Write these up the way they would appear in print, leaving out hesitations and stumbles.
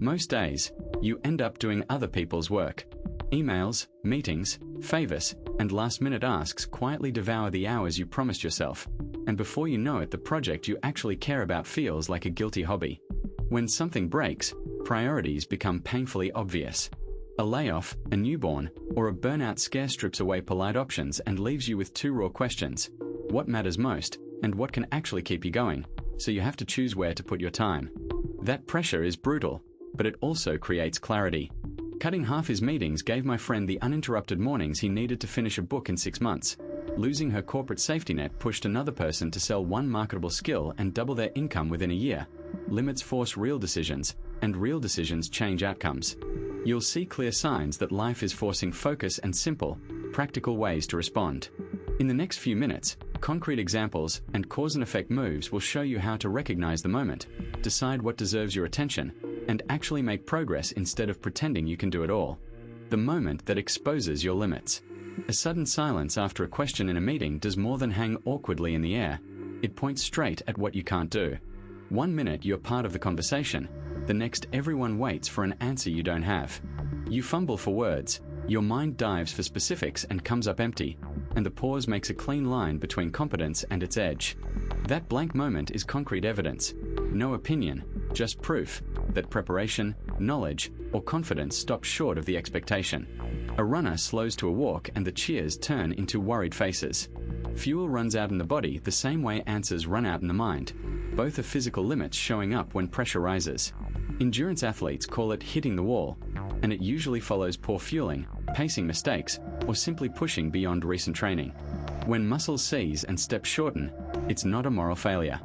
Most days, you end up doing other people's work. Emails, meetings, favors, and last-minute asks quietly devour the hours you promised yourself, and before you know it, the project you actually care about feels like a guilty hobby. When something breaks, priorities become painfully obvious. A layoff, a newborn, or a burnout scare strips away polite options and leaves you with two raw questions: what matters most, and what can actually keep you going? So you have to choose where to put your time. That pressure is brutal, but it also creates clarity. Cutting half his meetings gave my friend the uninterrupted mornings he needed to finish a book in 6 months. Losing her corporate safety net pushed another person to sell one marketable skill and double their income within a year. Limits force real decisions, and real decisions change outcomes. You'll see clear signs that life is forcing focus and simple, practical ways to respond. In the next few minutes, concrete examples and cause and effect moves will show you how to recognize the moment, decide what deserves your attention, and actually make progress instead of pretending you can do it all. The moment that exposes your limits. A sudden silence after a question in a meeting does more than hang awkwardly in the air. It points straight at what you can't do. 1 minute you're part of the conversation, the next everyone waits for an answer you don't have. You fumble for words, your mind dives for specifics and comes up empty, and the pause makes a clean line between competence and its edge. That blank moment is concrete evidence, no opinion, just proof that preparation, knowledge, or confidence stops short of the expectation. A runner slows to a walk and the cheers turn into worried faces. Fuel runs out in the body the same way answers run out in the mind. Both are physical limits showing up when pressure rises. Endurance athletes call it hitting the wall, and it usually follows poor fueling, pacing mistakes, or simply pushing beyond recent training. When muscles seize and steps shorten, it's not a moral failure.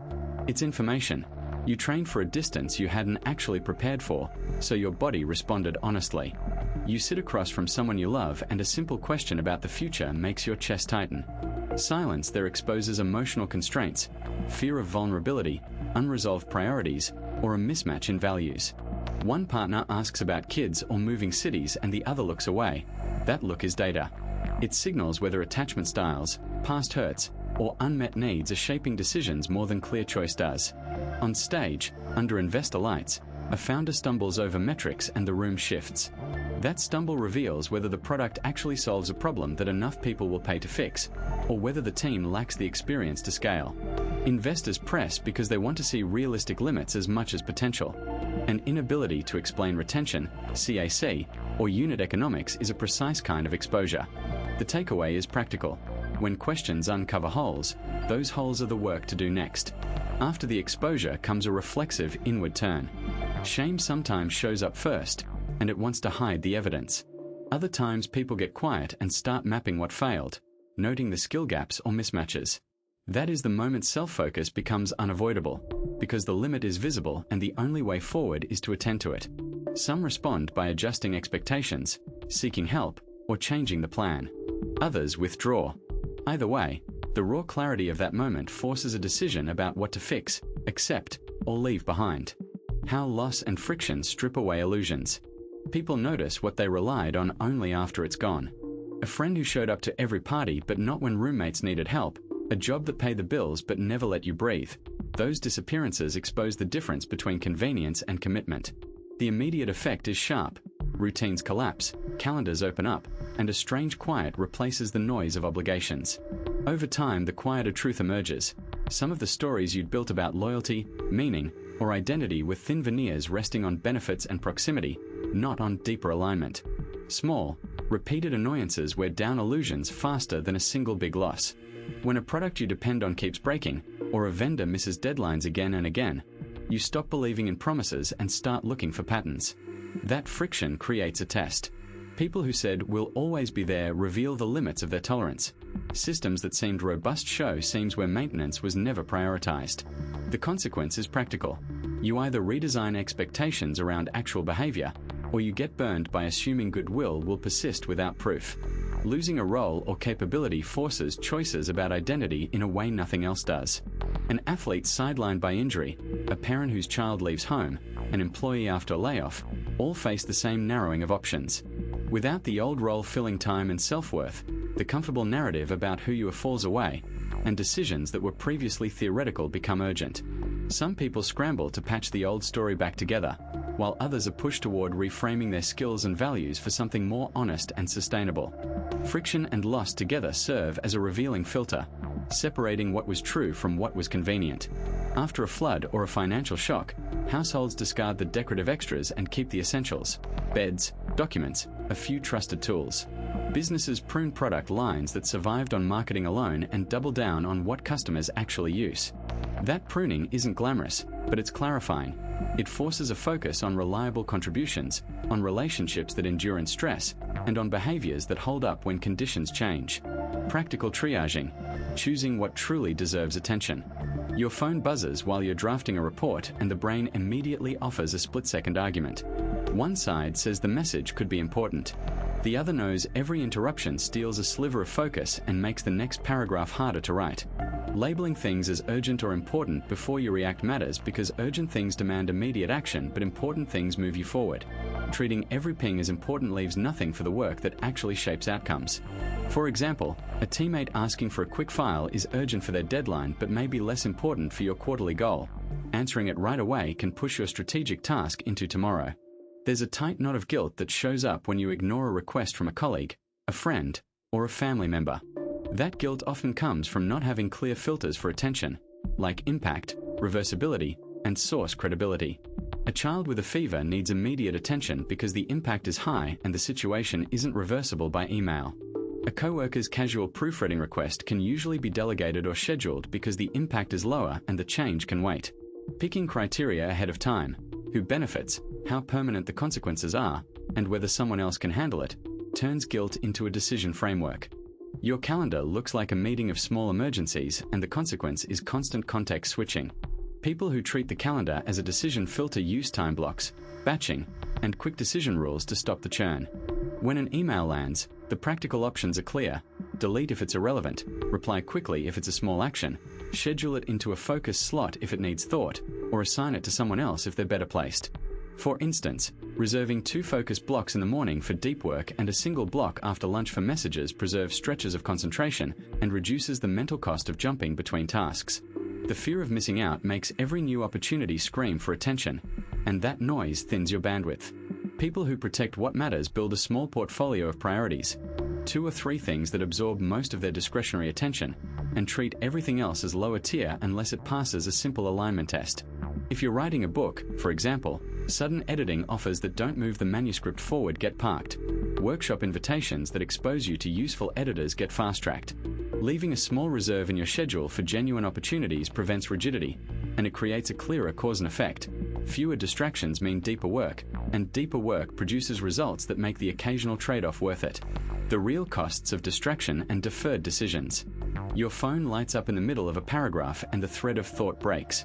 It's information. You trained for a distance you hadn't actually prepared for, so your body responded honestly. You sit across from someone you love and a simple question about the future makes your chest tighten. Silence there exposes emotional constraints, fear of vulnerability, unresolved priorities, or a mismatch in values. One partner asks about kids or moving cities and the other looks away. That look is data. It signals whether attachment styles, past hurts, or unmet needs are shaping decisions more than clear choice does. On stage, under investor lights, a founder stumbles over metrics and the room shifts. That stumble reveals whether the product actually solves a problem that enough people will pay to fix, or whether the team lacks the experience to scale. Investors press because they want to see realistic limits as much as potential. An inability to explain retention, CAC, or unit economics is a precise kind of exposure. The takeaway is practical. When questions uncover holes, those holes are the work to do next. After the exposure comes a reflexive inward turn. Shame sometimes shows up first, and it wants to hide the evidence. Other times people get quiet and start mapping what failed, noting the skill gaps or mismatches. That is the moment self-focus becomes unavoidable, because the limit is visible and the only way forward is to attend to it. Some respond by adjusting expectations, seeking help, or changing the plan. Others withdraw. Either way, the raw clarity of that moment forces a decision about what to fix, accept, or leave behind. How loss and friction strip away illusions. People notice what they relied on only after it's gone. A friend who showed up to every party but not when roommates needed help. A job that paid the bills but never let you breathe. Those disappearances expose the difference between convenience and commitment. The immediate effect is sharp. Routines collapse, calendars open up, and a strange quiet replaces the noise of obligations. Over time, the quieter truth emerges. Some of the stories you'd built about loyalty, meaning, or identity were thin veneers resting on benefits and proximity, not on deeper alignment. Small, repeated annoyances wear down illusions faster than a single big loss. When a product you depend on keeps breaking, or a vendor misses deadlines again and again, you stop believing in promises and start looking for patterns. That friction creates a test. People who said we'll always be there reveal the limits of their tolerance. Systems that seemed robust show seams where maintenance was never prioritized. The consequence is practical. You either redesign expectations around actual behavior, or you get burned by assuming goodwill will persist without proof. Losing a role or capability forces choices about identity in a way nothing else does. An athlete sidelined by injury, a parent whose child leaves home, an employee after a layoff, all face the same narrowing of options. Without the old role filling time and self-worth, the comfortable narrative about who you are falls away, and decisions that were previously theoretical become urgent. Some people scramble to patch the old story back together, while others are pushed toward reframing their skills and values for something more honest and sustainable. Friction and loss together serve as a revealing filter, separating what was true from what was convenient. After a flood or a financial shock, households discard the decorative extras and keep the essentials: beds, documents, a few trusted tools. Businesses prune product lines that survived on marketing alone and double down on what customers actually use. That pruning isn't glamorous, but it's clarifying. It forces a focus on reliable contributions, on relationships that endure in stress, and on behaviors that hold up when conditions change. Practical triaging, choosing what truly deserves attention. Your phone buzzes while you're drafting a report, and the brain immediately offers a split-second argument. One side says the message could be important. The other knows every interruption steals a sliver of focus and makes the next paragraph harder to write. Labeling things as urgent or important before you react matters, because urgent things demand immediate action, but important things move you forward. Treating every ping as important leaves nothing for the work that actually shapes outcomes. For example, a teammate asking for a quick file is urgent for their deadline, but may be less important for your quarterly goal. Answering it right away can push your strategic task into tomorrow. There's a tight knot of guilt that shows up when you ignore a request from a colleague, a friend, or a family member. That guilt often comes from not having clear filters for attention, like impact, reversibility, and source credibility. A child with a fever needs immediate attention because the impact is high and the situation isn't reversible by email. A coworker's casual proofreading request can usually be delegated or scheduled because the impact is lower and the change can wait. Picking criteria ahead of time: who benefits, how permanent the consequences are, and whether someone else can handle it, turns guilt into a decision framework. Your calendar looks like a meeting of small emergencies, and the consequence is constant context switching. People who treat the calendar as a decision filter use time blocks, batching, and quick decision rules to stop the churn. When an email lands, the practical options are clear: delete if it's irrelevant, reply quickly if it's a small action, schedule it into a focus slot if it needs thought, or assign it to someone else if they're better placed. For instance, reserving 2 focus blocks in the morning for deep work and a single block after lunch for messages preserves stretches of concentration and reduces the mental cost of jumping between tasks. The fear of missing out makes every new opportunity scream for attention, and that noise thins your bandwidth. People who protect what matters build a small portfolio of priorities, 2 or 3 things that absorb most of their discretionary attention, and treat everything else as lower tier unless it passes a simple alignment test. If you're writing a book, for example, sudden editing offers that don't move the manuscript forward get parked. Workshop invitations that expose you to useful editors get fast-tracked. Leaving a small reserve in your schedule for genuine opportunities prevents rigidity, and it creates a clearer cause and effect. Fewer distractions mean deeper work, and deeper work produces results that make the occasional trade-off worth it. The real costs of distraction and deferred decisions. Your phone lights up in the middle of a paragraph and the thread of thought breaks.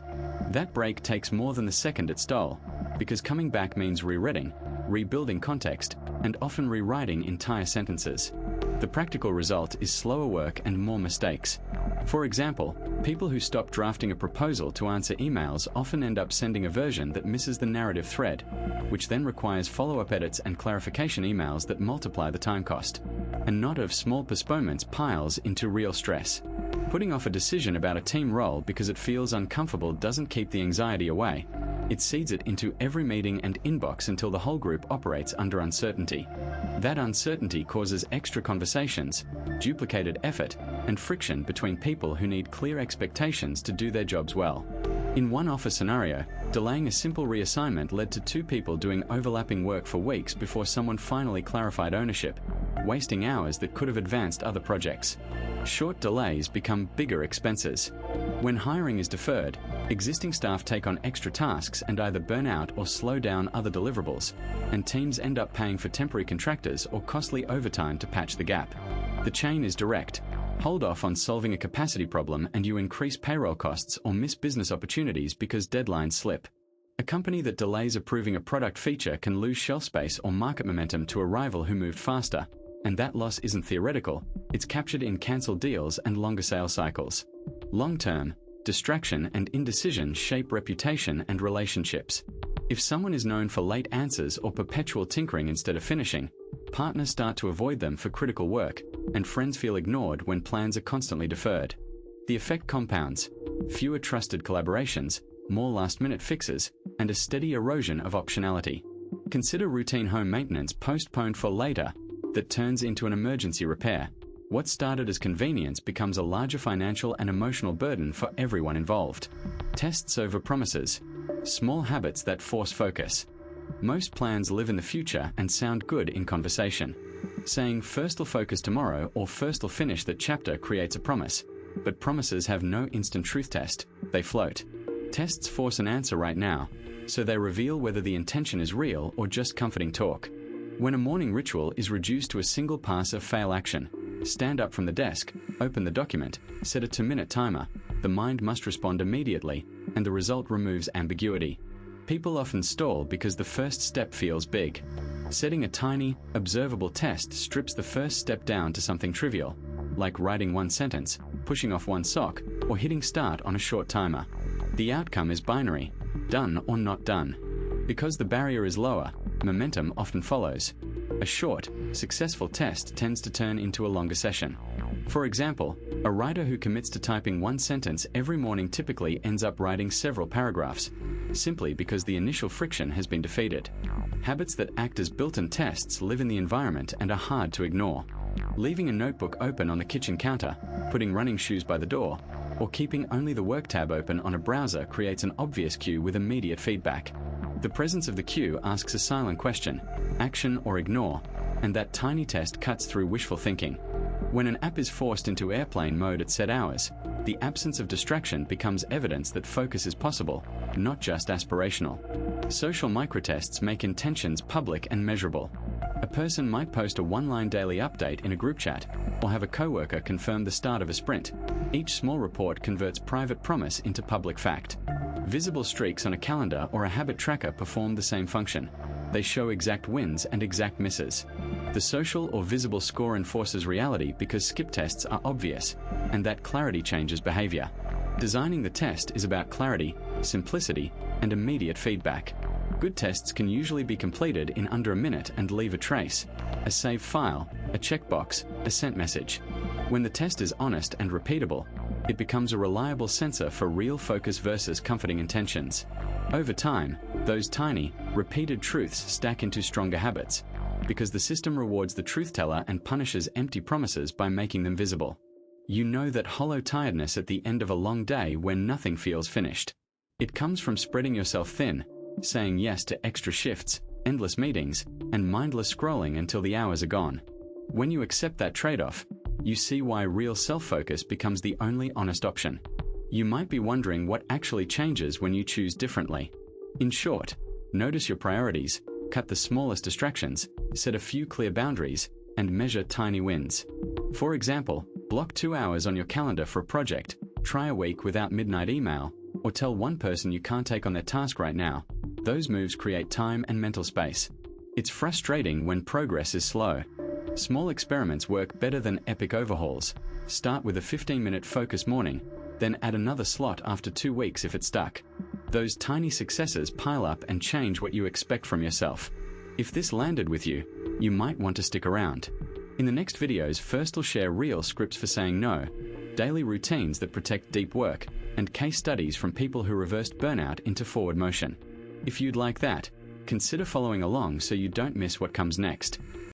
That break takes more than the second it stole, because coming back means rereading, rebuilding context, and often rewriting entire sentences. The practical result is slower work and more mistakes. For example, people who stop drafting a proposal to answer emails often end up sending a version that misses the narrative thread, which then requires follow-up edits and clarification emails that multiply the time cost. A knot of small postponements piles into real stress. Putting off a decision about a team role because it feels uncomfortable doesn't keep the anxiety away. It seeds it into every meeting and inbox until the whole group operates under uncertainty. That uncertainty causes extra conversations, duplicated effort, and friction between people who need clear expectations to do their jobs well. In one office scenario, delaying a simple reassignment led to 2 people doing overlapping work for weeks before someone finally clarified ownership, wasting hours that could have advanced other projects. Short delays become bigger expenses. When hiring is deferred, existing staff take on extra tasks and either burn out or slow down other deliverables, and teams end up paying for temporary contractors or costly overtime to patch the gap. The chain is direct. Hold off on solving a capacity problem and you increase payroll costs or miss business opportunities because deadlines slip. A company that delays approving a product feature can lose shelf space or market momentum to a rival who moved faster. And that loss isn't theoretical, it's captured in cancelled deals and longer sales cycles. Long-term, distraction and indecision shape reputation and relationships. If someone is known for late answers or perpetual tinkering instead of finishing, partners start to avoid them for critical work, and friends feel ignored when plans are constantly deferred. The effect compounds: fewer trusted collaborations, more last-minute fixes, and a steady erosion of optionality. Consider routine home maintenance postponed for later that turns into an emergency repair. What started as convenience becomes a larger financial and emotional burden for everyone involved. Tests over promises. Small habits that force focus. Most plans live in the future and sound good in conversation. Saying first'll focus tomorrow or first'll finish that chapter creates a promise. But promises have no instant truth test. They float. Tests force an answer right now, so they reveal whether the intention is real or just comforting talk. When a morning ritual is reduced to a single pass of fail action, stand up from the desk, open the document, set a 2-minute timer, the mind must respond immediately, and the result removes ambiguity. People often stall because the first step feels big. Setting a tiny, observable test strips the first step down to something trivial, like writing one sentence, pushing off one sock, or hitting start on a short timer. The outcome is binary, done or not done. Because the barrier is lower, momentum often follows. A short, successful test tends to turn into a longer session. For example, a writer who commits to typing one sentence every morning typically ends up writing several paragraphs, simply because the initial friction has been defeated. Habits that act as built-in tests live in the environment and are hard to ignore. Leaving a notebook open on the kitchen counter, putting running shoes by the door, or keeping only the work tab open on a browser creates an obvious cue with immediate feedback. The presence of the cue asks a silent question, action or ignore, and that tiny test cuts through wishful thinking. When an app is forced into airplane mode at set hours, the absence of distraction becomes evidence that focus is possible, not just aspirational. Social microtests make intentions public and measurable. A person might post a one-line daily update in a group chat, or have a coworker confirm the start of a sprint. Each small report converts private promise into public fact. Visible streaks on a calendar or a habit tracker perform the same function. They show exact wins and exact misses. The social or visible score enforces reality because skip tests are obvious, and that clarity changes behavior. Designing the test is about clarity, simplicity, and immediate feedback. Good tests can usually be completed in under a minute and leave a trace, a saved file, a checkbox, a sent message. When the test is honest and repeatable, it becomes a reliable sensor for real focus versus comforting intentions. Over time, those tiny, repeated truths stack into stronger habits, because the system rewards the truth teller and punishes empty promises by making them visible. You know that hollow tiredness at the end of a long day when nothing feels finished. It comes from spreading yourself thin, saying yes to extra shifts, endless meetings, and mindless scrolling until the hours are gone. When you accept that trade-off, you see why real self-focus becomes the only honest option. You might be wondering what actually changes when you choose differently. In short, notice your priorities, cut the smallest distractions, set a few clear boundaries, and measure tiny wins. For example, block 2 hours on your calendar for a project, try a week without midnight email, or tell one person you can't take on their task right now. Those moves create time and mental space. It's frustrating when progress is slow. Small experiments work better than epic overhauls. Start with a 15-minute focus morning, then add another slot after 2 weeks if it's stuck. Those tiny successes pile up and change what you expect from yourself. If this landed with you, you might want to stick around. In the next videos, first I'll share real scripts for saying no, daily routines that protect deep work, and case studies from people who reversed burnout into forward motion. If you'd like that, consider following along so you don't miss what comes next.